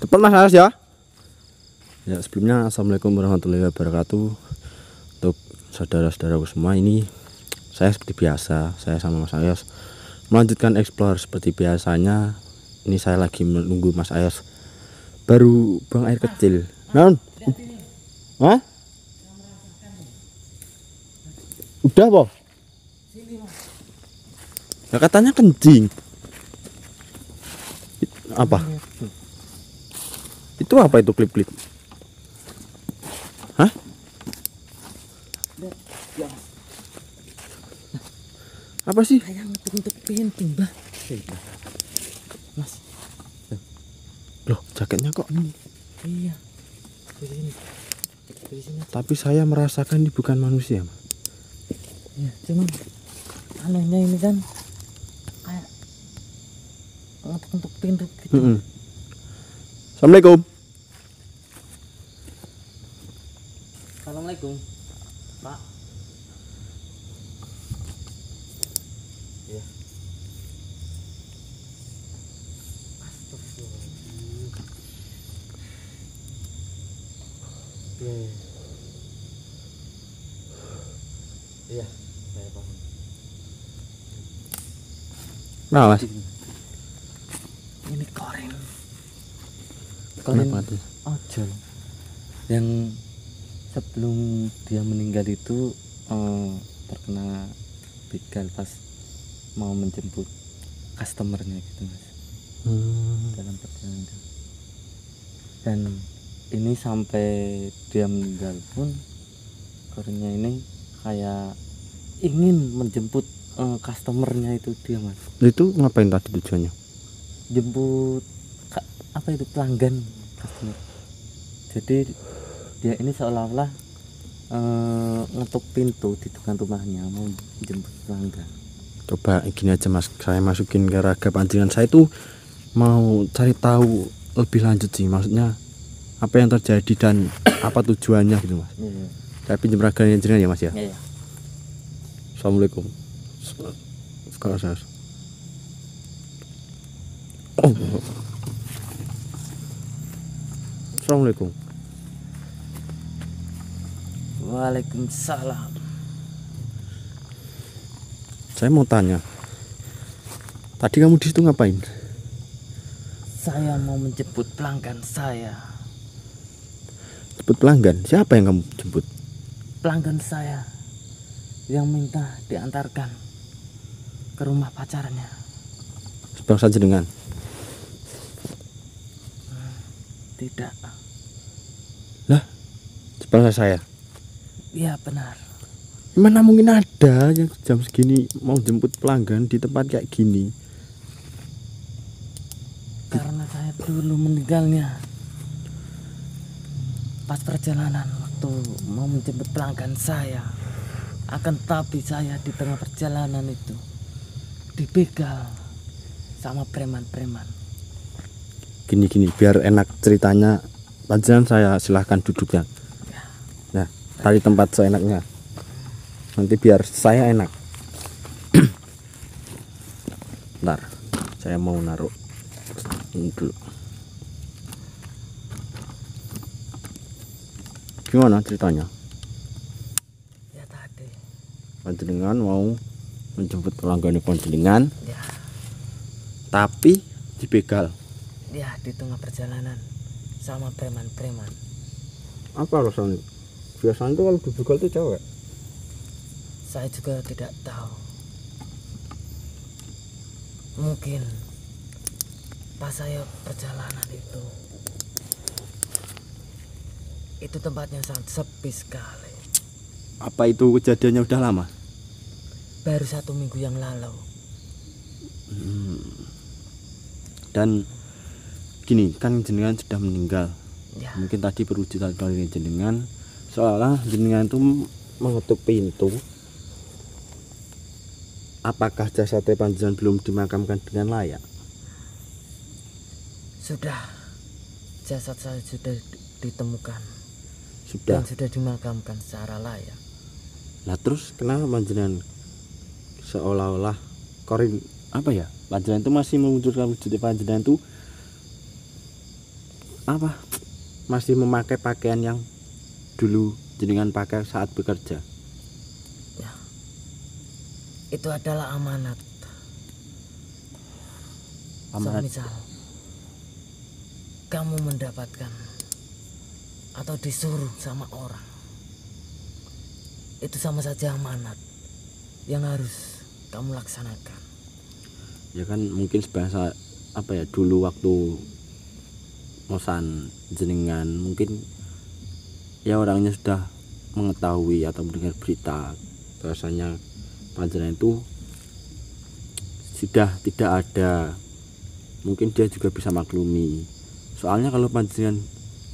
Cepat Mas Aras ya. Ya sebelumnya assalamualaikum warahmatullahi wabarakatuh. Untuk saudara-saudaraku semua, ini saya seperti biasa, saya sama Mas Ayos melanjutkan explore seperti biasanya. Ini saya lagi menunggu Mas Ayos baru buang air kecil. Non? Hah? Udah Bob? Ya katanya kencing. Apa? Itu apa itu klip-klip? Hah? Apa sih? Kayak untuk pintu, Mbah. Mas. Loh, jaketnya kok ini? Iya. Dari sini. Tapi saya merasakan ini bukan manusia. Ya, cuman anehnya ini kan kayak untuk pintu gitu. Assalamualaikum. Assalamualaikum, Pak. Ya. Astagfirullah. Iya, saya paham. Nah, Mas. Ini koren Kenapa tuh? ojol yang sebelum dia meninggal itu terkena begal pas mau menjemput customernya gitu, Mas. Dalam perjalanan. Dan ini sampai dia meninggal pun korennya ini kayak ingin menjemput customernya itu dia, Mas. Itu ngapain tadi tujuannya? Jemput apa itu pelanggan customer. Jadi dia ini seolah-olah ngetuk pintu di depan rumahnya mau jemput pelanggan. Coba gini aja Mas, saya masukin ke raga pancingan saya itu mau cari tahu lebih lanjut sih, maksudnya apa yang terjadi dan apa tujuannya gitu Mas. Iya. Saya pinjam raganya jenengan ya Mas ya. Iya. Assalamualaikum. Sekarang saya. Oh. Assalamualaikum. Waalaikumsalam. Saya mau tanya. Tadi kamu di situ ngapain? Saya mau menjemput pelanggan saya. Jemput pelanggan. Siapa yang kamu jemput? Pelanggan saya yang minta diantarkan ke rumah pacarnya. Sebangsa jenengan. Tidak. Lah, sebangsa saya. Iya benar. Mana mungkin ada yang jam segini mau jemput pelanggan di tempat kayak gini? Karena saya dulu meninggalnya pas perjalanan waktu mau menjemput pelanggan saya. Akan tapi saya di tengah perjalanan itu dibegal sama preman-preman. Gini biar enak ceritanya. Panjenengan saya silahkan duduk ya. Nah, tadi tempat seenaknya. Nanti biar saya enak. Bentar, saya mau naruh ini dulu. Gimana ceritanya? Ya tadi. Panjenengan mau menjemput pelanggan panjenengan, Ya, tapi dibegal. ya di tengah perjalanan sama preman-preman. Apa alasannya? Biasanya tuh kalau dibegal tuh cewek. Saya juga tidak tahu. Mungkin pas saya perjalanan itu tempatnya sangat sepi sekali. Apa itu kejadiannya udah lama? Baru 1 minggu yang lalu. Dan gini, kan jenengan sudah meninggal. Ya, Mungkin tadi perwujudan dari jenengan seolah jenengan itu mengetuk pintu. Apakah jasadnya panjenengan belum dimakamkan dengan layak? sudah. Jasad saya sudah ditemukan Sudah. dan sudah dimakamkan secara layak. Nah terus kenapa panjenengan seolah-olah korin apa ya? Panjenengan itu masih memunculkan wujudnya panjenengan itu apa masih memakai pakaian yang dulu jenengan pakai saat bekerja? Ya, itu adalah amanat. Amanat. Misal kamu mendapatkan atau disuruh sama orang, itu sama saja amanat yang harus kamu laksanakan. Ya kan mungkin sebahasa apa ya, dulu waktu ngosan jenengan mungkin ya orangnya sudah mengetahui atau mendengar berita bahwasanya panjenengan itu sudah tidak ada, mungkin dia juga bisa maklumi. Soalnya kalau panjenengan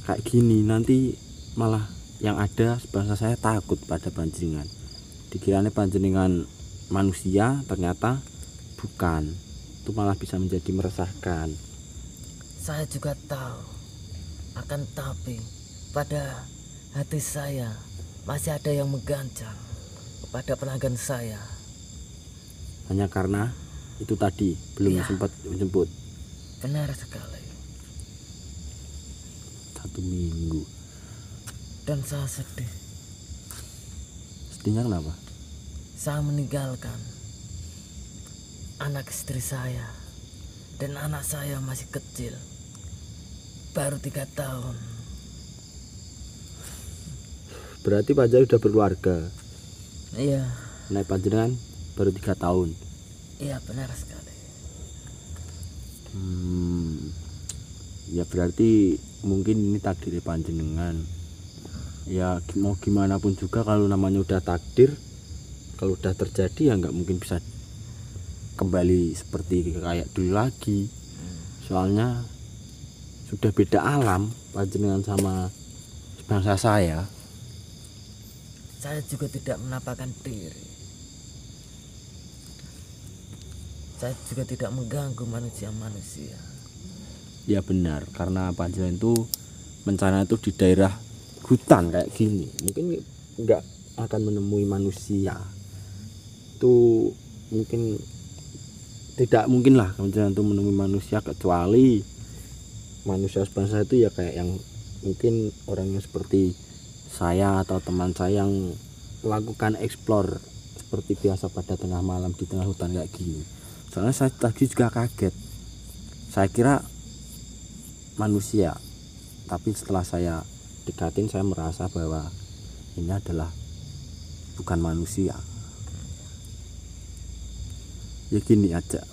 kayak gini nanti malah yang ada sebahasa saya takut pada panjenengan, dikiranya panjenengan manusia ternyata bukan. Itu malah bisa menjadi meresahkan. Saya juga tahu, akan tapi pada hati saya masih ada yang mengganjal kepada pelanggan saya. Hanya karena itu tadi belum sempat menjemput. Benar sekali. 1 minggu. Dan saya sedih. Sedihnya kenapa? Saya meninggalkan anak istri saya, dan anak saya masih kecil, baru 3 tahun. Berarti panjenengan sudah berkeluarga? Iya. Naik panjenengan baru 3 tahun? Iya, benar sekali. Ya berarti mungkin ini takdir panjenengan. Ya mau gimana pun juga kalau namanya udah takdir, kalau udah terjadi ya nggak mungkin bisa kembali seperti kayak dulu lagi. Soalnya sudah beda alam panjenengan sama bangsa saya. Saya juga tidak menampakkan diri. Saya juga tidak mengganggu manusia-manusia. Ya benar, karena panjenengan itu bencana itu di daerah hutan kayak gini, mungkin nggak akan menemui manusia. Itu mungkin tidak mungkin lah panjenengan itu menemui manusia, kecuali manusia sebangsa itu ya kayak yang mungkin orangnya seperti saya atau teman saya yang melakukan explore seperti biasa pada tengah malam di tengah hutan kayak gini. Soalnya saya tadi juga kaget, saya kira manusia, tapi setelah saya dekatin saya merasa bahwa ini adalah bukan manusia. Ya gini aja,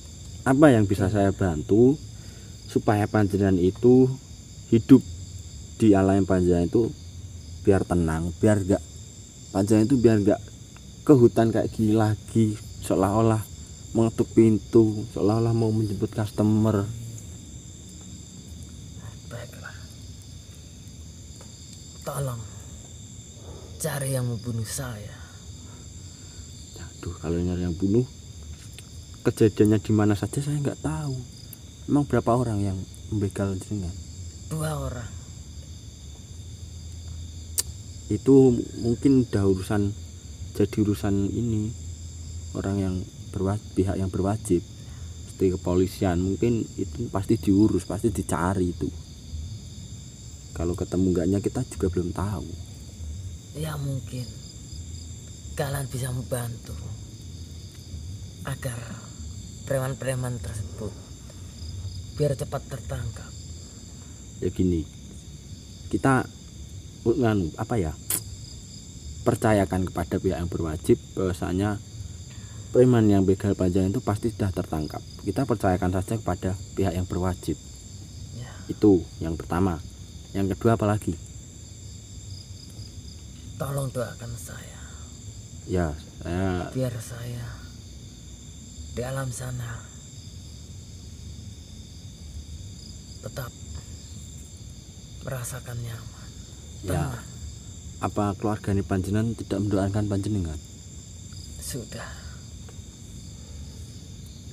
apa yang bisa saya bantu supaya panjenengan itu hidup di alam panjenengan itu biar tenang, biar gak panjenengan itu biar gak ke hutan kayak gini lagi, seolah-olah mengetuk pintu, seolah-olah mau menjemput customer. Baiklah, tolong cari yang membunuh saya. Aduh, kalau nyari yang bunuh, kejadiannya di mana saja saya nggak tahu. Emang berapa orang yang membegal jenengan? 2 orang. Itu mungkin udah jadi urusan ini orang yang pihak yang berwajib, seperti kepolisian. Mungkin itu pasti diurus, pasti dicari itu. Kalau ketemu enggaknya kita juga belum tahu. Ya mungkin kalian bisa membantu agar preman-preman tersebut biar cepat tertangkap. Ya gini, kita percayakan kepada pihak yang berwajib bahwasanya preman yang begal panjenengan itu pasti sudah tertangkap. Kita percayakan saja kepada pihak yang berwajib. Ya. Itu yang pertama. Yang kedua apa lagi? Tolong doakan saya. Ya, saya biar saya di alam sana tetap merasakan nyaman. Ya. Tenang. Apa keluarga ini panjenengan tidak mendoakan panjenengan? Sudah.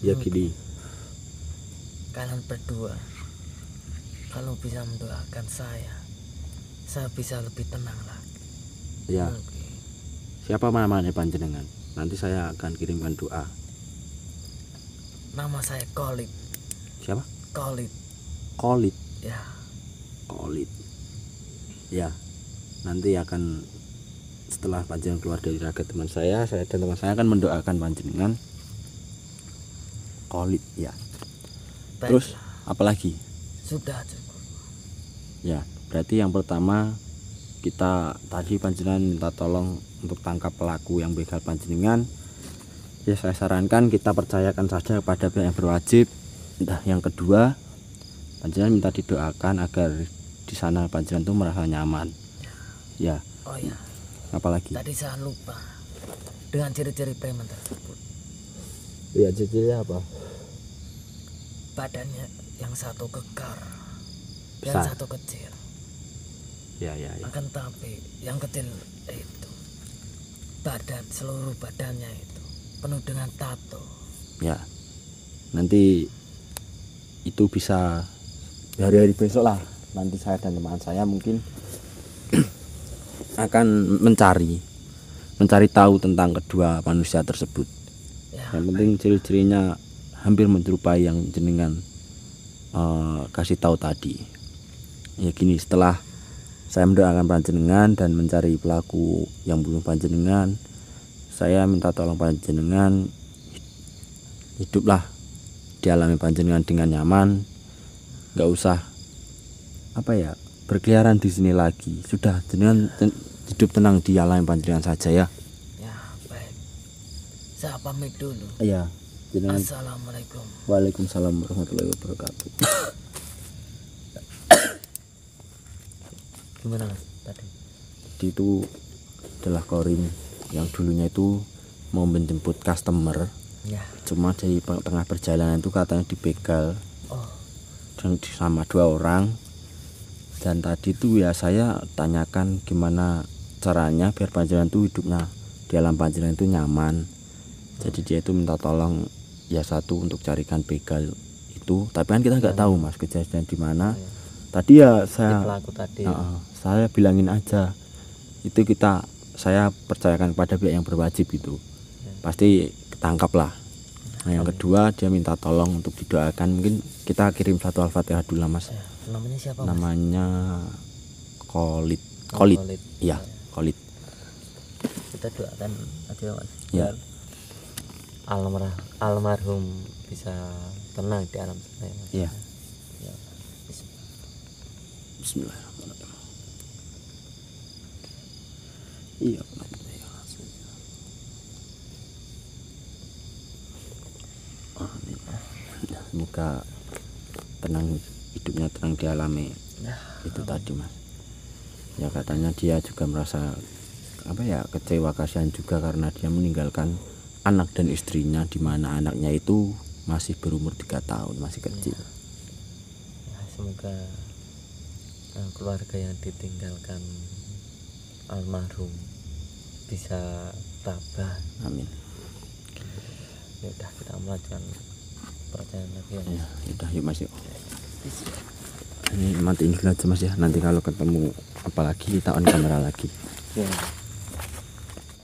Ya gini, Kalian berdua kalau bisa mendoakan saya bisa lebih tenang lagi. ya Mungkin. siapa namanya panjenengan? Nanti saya akan kirimkan doa. Nama saya Khalid. Siapa? Khalid. Khalid. Ya. Khalid. Ya, nanti akan setelah panjenengan keluar dari raga teman saya dan teman saya akan mendoakan panjenengan Khalid ya. Terus apalagi? Sudah cukup. Ya, berarti yang pertama kita tadi panjenengan minta tolong untuk tangkap pelaku yang begal panjenengan. Ya, saya sarankan kita percayakan saja kepada pihak yang berwajib. Nah, yang kedua, panjenengan minta didoakan agar di sana panjenengan itu merasa nyaman. Ya. Oh ya. Apalagi? Tadi saya lupa dengan ciri-ciri preman tersebut. Ya, ciri-cirinya apa? Badannya yang satu kekar, Besar. yang satu kecil. Ya. Akan tapi yang kecil itu seluruh badannya itu penuh dengan tato. Ya, nanti itu bisa hari-hari besok lah. Nanti saya dan teman saya mungkin akan mencari tahu tentang kedua manusia tersebut. Ya, Yang penting ciri-cirinya hampir menyerupai yang jenengan kasih tahu tadi. Ya gini, setelah saya mendoakan panjenengan dan mencari pelaku yang bunuh panjenengan, saya minta tolong panjenengan hiduplah di alam panjenengan dengan nyaman, nggak usah berkeliaran di sini lagi. Sudah, jenengan hidup tenang di alam panjenengan saja ya. Ya, baik. Saya pamit dulu. Iya, jenengan. Assalamualaikum. Waalaikumsalam warahmatullahi wabarakatuh. Gimana Mas tadi? Itu adalah Korim yang dulunya itu mau menjemput customer. Ya. Cuma dari tengah perjalanan itu katanya dibegal. Oh. Dan sama 2 orang. Dan tadi itu ya saya tanyakan gimana caranya biar panjenengan itu hidupnya di alam panjenengan itu nyaman. Jadi dia itu minta tolong ya satu untuk carikan begal itu, tapi kan kita nggak tahu Mas kejadian di mana. Tadi ya saya bilangin aja itu saya percayakan kepada pihak yang berwajib itu. Pasti ketangkap lah. Nah, yang kedua dia minta tolong untuk didoakan. Mungkin kita kirim satu Al-Fatihah dulu lah Mas. Namanya siapa Mas? Namanya Khalid. Iya, Khalid. Kita doakan aja Mas. Ya. Almarhum bisa tenang di alam sana ya Mas. Iya. Ya. Bismillahirrahmanirrahim. Iya. Amin. Semoga tenang hidupnya, tenang dialami. Itu tadi Mas. Ya katanya dia juga merasa kecewa, kasihan juga karena dia meninggalkan anak dan istrinya, di mana anaknya itu masih berumur 3 tahun, masih kecil. Ya, semoga keluarga yang ditinggalkan almarhum bisa tabah. Amin. Ya udah, kita melanjutkan perjalanan lagi ya. Ya, udah yuk Mas yuk. Ini matiin dulu aja Mas ya. Nanti kalau ketemu apalagi kita on kamera lagi. Ya.